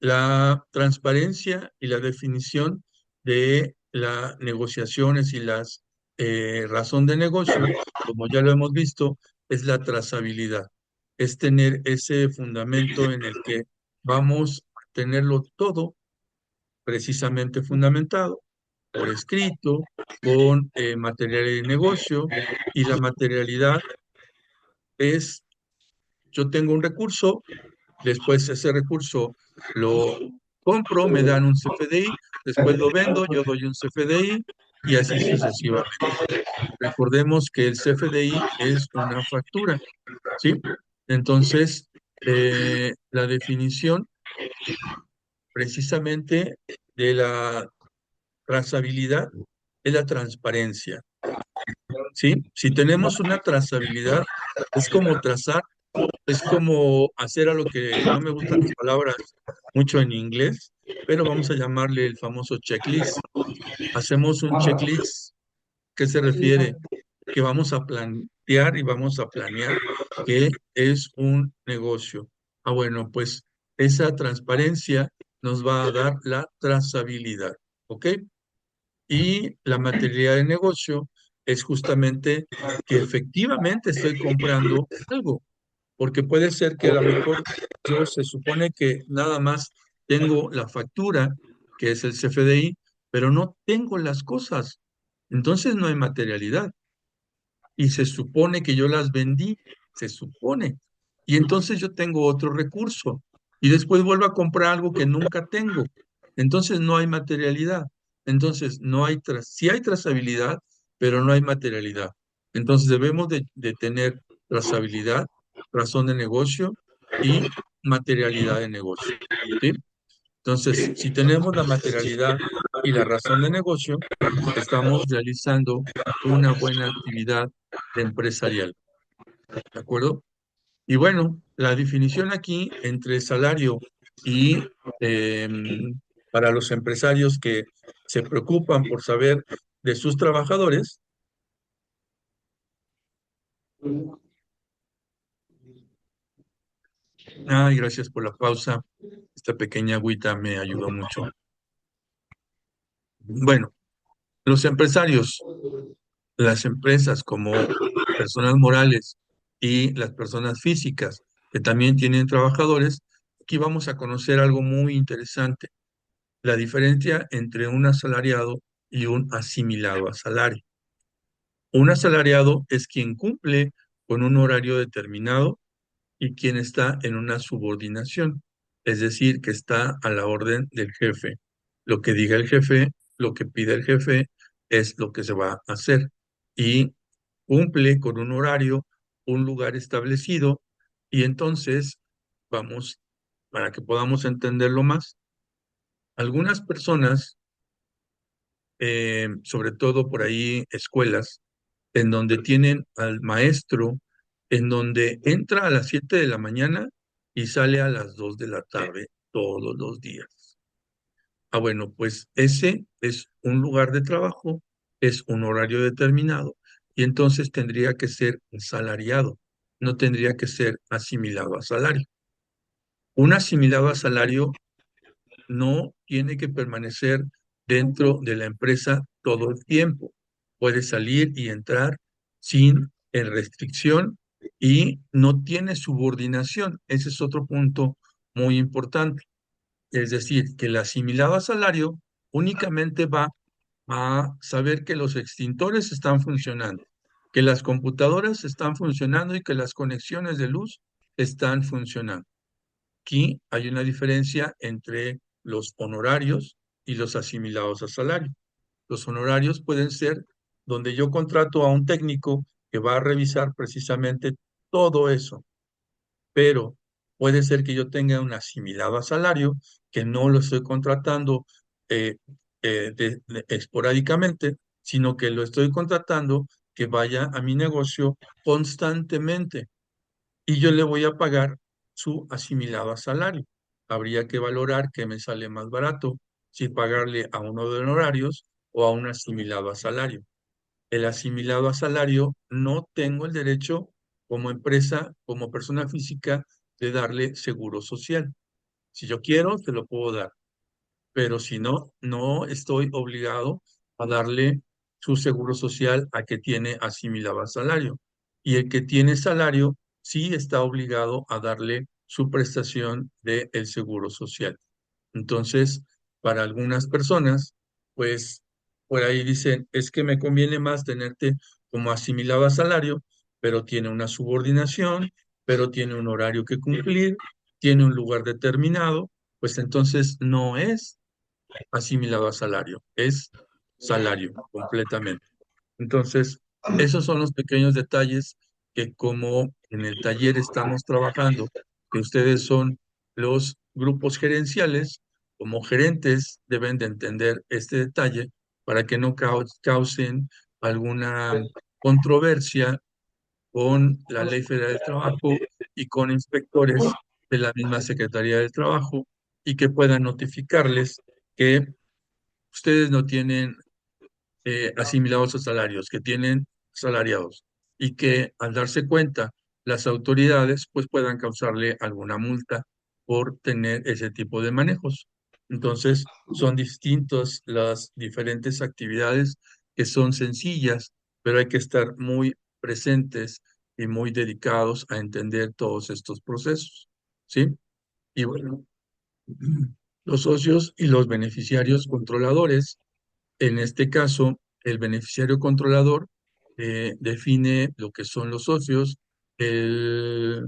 la transparencia y la definición de las negociaciones y las razón de negocio, como ya lo hemos visto, es la trazabilidad. Es tener ese fundamento en el que vamos a tenerlo todo precisamente fundamentado, por escrito, con material de negocio, y la materialidad es yo tengo un recurso, después ese recurso lo compro, me dan un CFDI, después lo vendo, yo doy un CFDI y así sucesivamente. Recordemos que el CFDI es una factura, ¿sí? Entonces, la definición precisamente de la trazabilidad es la transparencia, ¿sí? Si tenemos una trazabilidad, es como trazar, es como hacer a lo que no me gustan las palabras mucho en inglés, pero vamos a llamarle el famoso checklist. Hacemos un checklist. ¿Qué se refiere? Que vamos a plantear y vamos a planear que es un negocio. Ah, bueno, pues esa transparencia nos va a dar la trazabilidad, ¿ok? Y la materialidad de negocio es justamente que efectivamente estoy comprando algo, porque puede ser que a lo mejor yo se supone que nada más tengo la factura, que es el CFDI, pero no tengo las cosas. Entonces no hay materialidad y se supone que yo las vendí, se supone. Y entonces yo tengo otro recurso y después vuelvo a comprar algo que nunca tengo. Entonces no hay materialidad. Entonces no hay sí hay trazabilidad, pero no hay materialidad. Entonces debemos de tener trazabilidad, razón de negocio y materialidad de negocio. ¿Sí? Entonces, si tenemos la materialidad y la razón de negocio, estamos realizando una buena actividad empresarial, ¿de acuerdo? Y bueno, la definición aquí entre salario y para los empresarios que se preocupan por saber de sus trabajadores, ay, gracias por la pausa, esta pequeña agüita me ayudó mucho. Bueno, los empresarios, las empresas como personas morales y las personas físicas que también tienen trabajadores, aquí vamos a conocer algo muy interesante, la diferencia entre un asalariado y un asimilado a salario. Un asalariado es quien cumple con un horario determinado y quien está en una subordinación, es decir, que está a la orden del jefe. Lo que diga el jefe, lo que pide el jefe es lo que se va a hacer y cumple con un horario, un lugar establecido y entonces vamos, para que podamos entenderlo más, algunas personas, sobre todo por ahí escuelas, en donde tienen al maestro, en donde entra a las 7 de la mañana y sale a las 2 de la tarde todos los días. Ah, bueno, pues ese es un lugar de trabajo, es un horario determinado y entonces tendría que ser salariado, no tendría que ser asimilado a salario. Un asimilado a salario no tiene que permanecer dentro de la empresa todo el tiempo. Puede salir y entrar sin restricción y no tiene subordinación. Ese es otro punto muy importante. Es decir, que el asimilado a salario únicamente va a saber que los extintores están funcionando, que las computadoras están funcionando y que las conexiones de luz están funcionando. Aquí hay una diferencia entre los honorarios y los asimilados a salario. Los honorarios pueden ser donde yo contrato a un técnico que va a revisar precisamente todo eso, pero puede ser que yo tenga un asimilado a salario que no lo estoy contratando eh, esporádicamente, sino que lo estoy contratando que vaya a mi negocio constantemente y yo le voy a pagar su asimilado a salario. Habría que valorar qué me sale más barato, si pagarle a uno de honorarios o a un asimilado a salario. El asimilado a salario no tengo el derecho como empresa, como persona física, de darle seguro social. Si yo quiero, te lo puedo dar, pero si no, no estoy obligado a darle su seguro social a que tiene asimilado al salario. Y el que tiene salario sí está obligado a darle su prestación del seguro social. Entonces, para algunas personas, pues por ahí dicen, es que me conviene más tenerte como asimilado a salario, pero tiene una subordinación pero tiene un horario que cumplir, tiene un lugar determinado, pues entonces no es asimilado a salario, es salario completamente. Entonces, esos son los pequeños detalles que como en el taller estamos trabajando, que ustedes son los grupos gerenciales, como gerentes deben de entender este detalle para que no causen alguna controversia con la Ley Federal del Trabajo y con inspectores de la misma Secretaría del Trabajo y que puedan notificarles que ustedes no tienen asimilados a salarios, que tienen salariados y que al darse cuenta las autoridades pues puedan causarle alguna multa por tener ese tipo de manejos. Entonces, son distintas las diferentes actividades que son sencillas, pero hay que estar muy presentes y muy dedicados a entender todos estos procesos, ¿sí? Y bueno, los socios y los beneficiarios controladores en este caso, el beneficiario controlador define lo que son los socios. El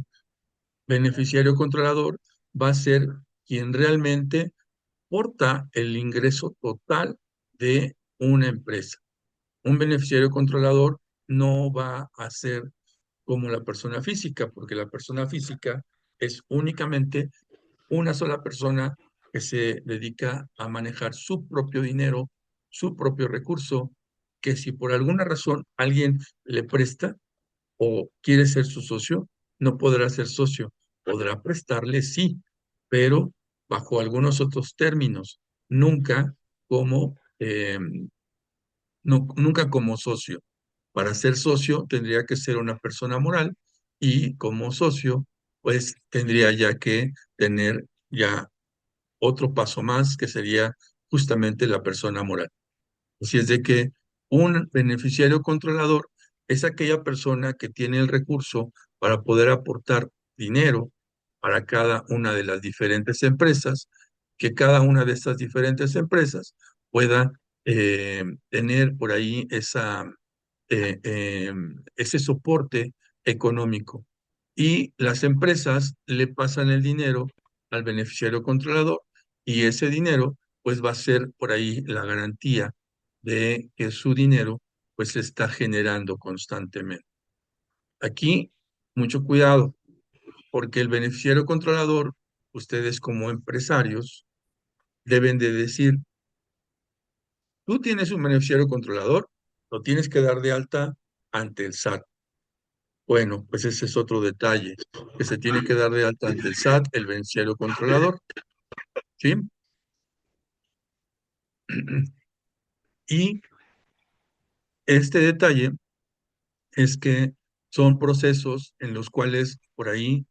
beneficiario controlador va a ser quien realmente porta el ingreso total de una empresa. Un beneficiario controlador no va a ser como la persona física, porque la persona física es únicamente una sola persona que se dedica a manejar su propio dinero, su propio recurso, que si por alguna razón alguien le presta o quiere ser su socio, no podrá ser socio. Podrá prestarle, sí, pero bajo algunos otros términos, nunca como, nunca como socio. Para ser socio tendría que ser una persona moral y como socio, pues tendría ya que tener ya otro paso más que sería justamente la persona moral. Así es de que un beneficiario controlador es aquella persona que tiene el recurso para poder aportar dinero para cada una de las diferentes empresas, que cada una de estas diferentes empresas pueda tener por ahí ese soporte económico. Y las empresas le pasan el dinero al beneficiario controlador y ese dinero pues va a ser por ahí la garantía de que su dinero pues se está generando constantemente. Aquí, mucho cuidado, porque el beneficiario controlador, ustedes como empresarios deben de decir, tú tienes un beneficiario controlador, lo tienes que dar de alta ante el SAT. Bueno, pues ese es otro detalle, que se tiene que dar de alta ante el SAT, el beneficiario controlador, ¿sí? Y este detalle es que son procesos en los cuales por ahí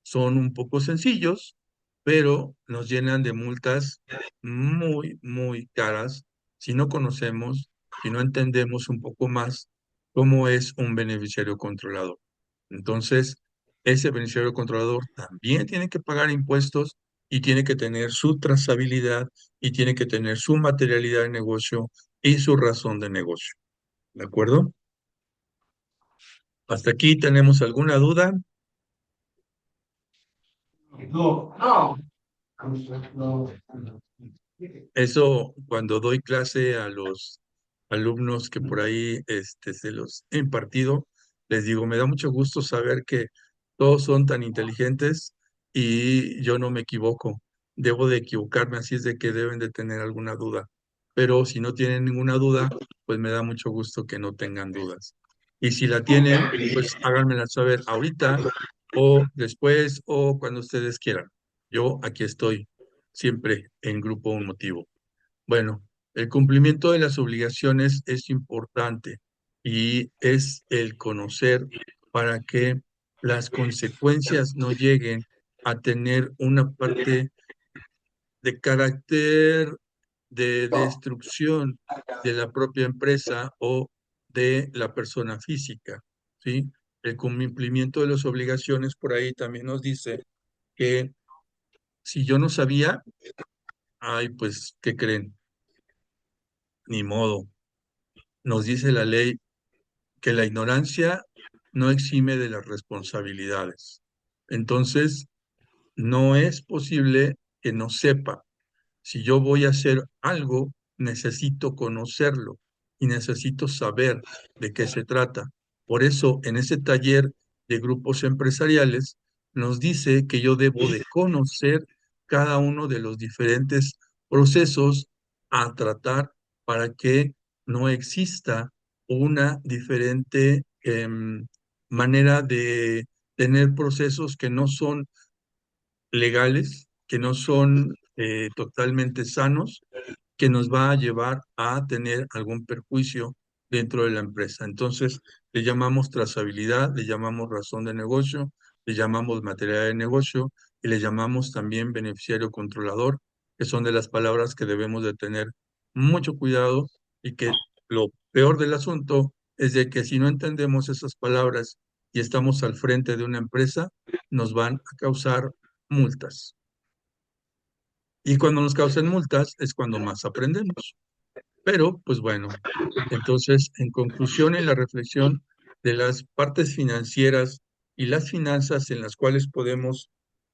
son un poco sencillos, pero nos llenan de multas muy, muy caras si no conocemos, si no entendemos un poco más cómo es un beneficiario controlador. Entonces, ese beneficiario controlador también tiene que pagar impuestos y tiene que tener su trazabilidad y tiene que tener su materialidad de negocio y su razón de negocio. ¿De acuerdo? ¿Hasta aquí tenemos alguna duda? No, no. No. Eso cuando doy clase a los alumnos que por ahí se los he impartido, les digo, me da mucho gusto saber que todos son tan inteligentes y yo no me equivoco. Debo de equivocarme, así es de que deben de tener alguna duda. Pero si no tienen ninguna duda, pues me da mucho gusto que no tengan dudas. Y si la tienen, pues háganmela saber ahorita o después o cuando ustedes quieran. Yo aquí estoy siempre en Grupo Un Motivo. Bueno, el cumplimiento de las obligaciones es importante y es el conocer para que las consecuencias no lleguen a tener una parte de carácter de destrucción de la propia empresa o de la persona física, ¿sí? El cumplimiento de las obligaciones por ahí también nos dice que si yo no sabía, ay, pues, ¿qué creen? Ni modo. Nos dice la ley que la ignorancia no exime de las responsabilidades. Entonces, no es posible que no sepa. Si yo voy a hacer algo, necesito conocerlo y necesito saber de qué se trata. Por eso, en ese taller de grupos empresariales, nos dice que yo debo de conocer cada uno de los diferentes procesos a tratar para que no exista una diferente manera de tener procesos que no son legales, que no son totalmente sanos, que nos va a llevar a tener algún perjuicio dentro de la empresa. Entonces, le llamamos trazabilidad, le llamamos razón de negocio, le llamamos material de negocio y le llamamos también beneficiario controlador, que son de las palabras que debemos de tener mucho cuidado y que lo peor del asunto es de que si no entendemos esas palabras y estamos al frente de una empresa, nos van a causar multas. Y cuando nos causan multas es cuando más aprendemos. Pero, pues bueno, entonces, en conclusión, en la reflexión de las partes financieras y las finanzas en las cuales podemos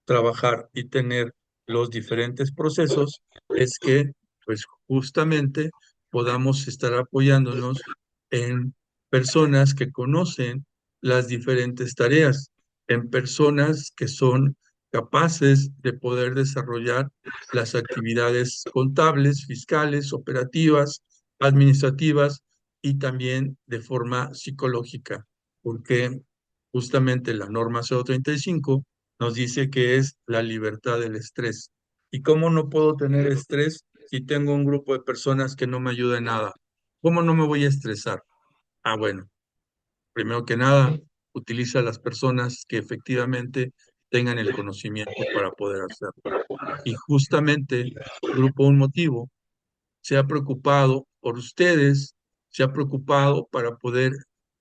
trabajar y tener los diferentes procesos, es que, pues justamente, podamos estar apoyándonos en personas que conocen las diferentes tareas, en personas que son capaces de poder desarrollar las actividades contables, fiscales, operativas, administrativas y también de forma psicológica, porque justamente la norma 035 nos dice que es la libertad del estrés. ¿Y cómo no puedo tener estrés si tengo un grupo de personas que no me ayuda en nada? ¿Cómo no me voy a estresar? Ah, bueno, primero que nada, utiliza a las personas que efectivamente tengan el conocimiento para poder hacerlo. Y justamente Grupo Un Motivo se ha preocupado por ustedes, se ha preocupado para poder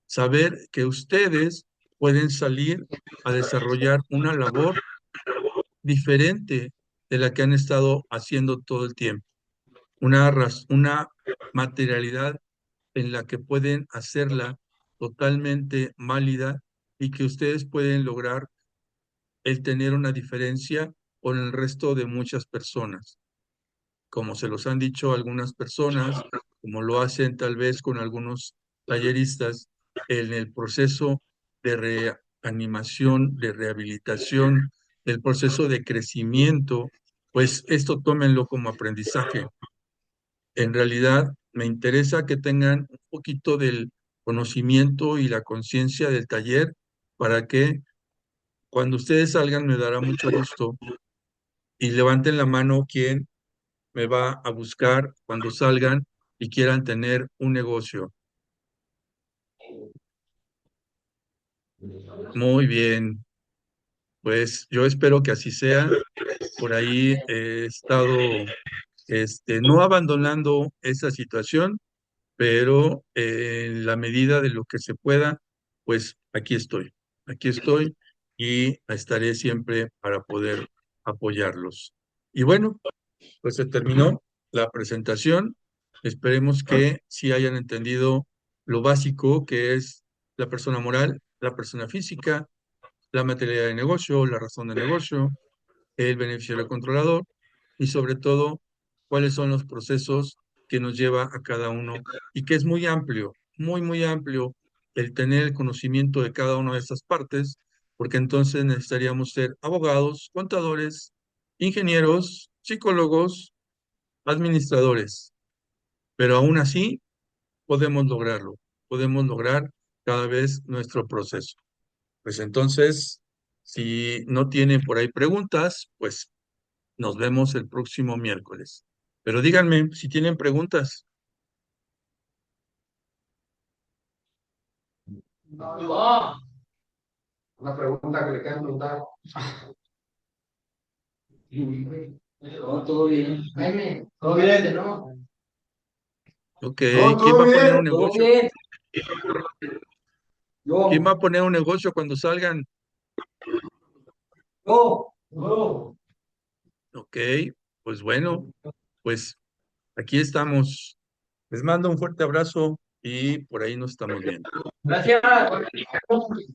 saber que ustedes pueden salir a desarrollar una labor diferente de la que han estado haciendo todo el tiempo, una materialidad en la que pueden hacerla totalmente válida y que ustedes pueden lograr el tener una diferencia con el resto de muchas personas, como se los han dicho algunas personas, como lo hacen tal vez con algunos talleristas, en el proceso de reanimación, de rehabilitación, el proceso de crecimiento, pues esto tómenlo como aprendizaje. En realidad, me interesa que tengan un poquito del conocimiento y la conciencia del taller para que cuando ustedes salgan me dará mucho gusto y levanten la mano quien me va a buscar cuando salgan y quieran tener un negocio. Muy bien, pues yo espero que así sea. Por ahí he estado no abandonando esa situación, pero en la medida de lo que se pueda, pues aquí estoy y estaré siempre para poder apoyarlos. Y bueno, pues se terminó la presentación. Esperemos que sí hayan entendido lo básico que es la persona moral, la persona física, la materia de negocio, la razón de negocio, el beneficiario controlador y sobre todo cuáles son los procesos que nos lleva a cada uno y que es muy amplio, muy, muy amplio el tener el conocimiento de cada una de estas partes, porque entonces necesitaríamos ser abogados, contadores, ingenieros, psicólogos, administradores, pero aún así podemos lograr cada vez nuestro proceso. Pues entonces, si no tienen por ahí preguntas, pues nos vemos el próximo miércoles. Pero díganme si tienen preguntas. No. Una pregunta que le quieran preguntar. No, todo bien. Jaime, todo bien, ¿no? Ok, No, ¿quién todo va a poner un bien, todo negocio? bien. ¿Quién va Yo, a poner un negocio cuando salgan? yo. Ok, pues bueno, pues aquí estamos. Les mando un fuerte abrazo y por ahí nos estamos viendo. Gracias.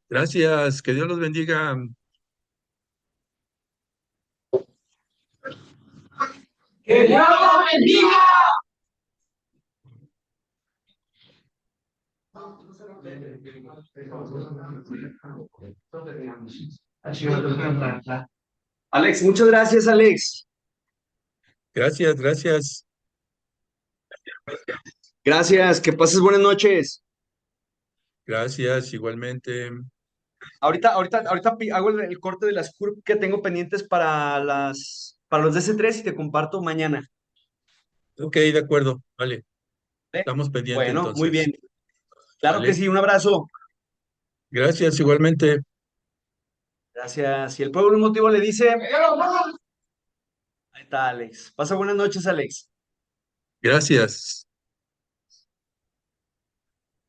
Gracias, que Dios los bendiga. ¡Que Dios los bendiga! Alex, muchas gracias, Alex. Gracias, gracias. Gracias, que pases buenas noches. Gracias, igualmente. Ahorita hago el corte de las curvas que tengo pendientes para los DC3 y te comparto mañana. Ok, de acuerdo. Vale. ¿Vale? Estamos pendientes Bueno, muy entonces. bien. Claro que ¿Vale? sí, un abrazo. Gracias, igualmente. Gracias. Si el pueblo un motivo le dice, ahí está, Alex. Pasa buenas noches, Alex. Gracias.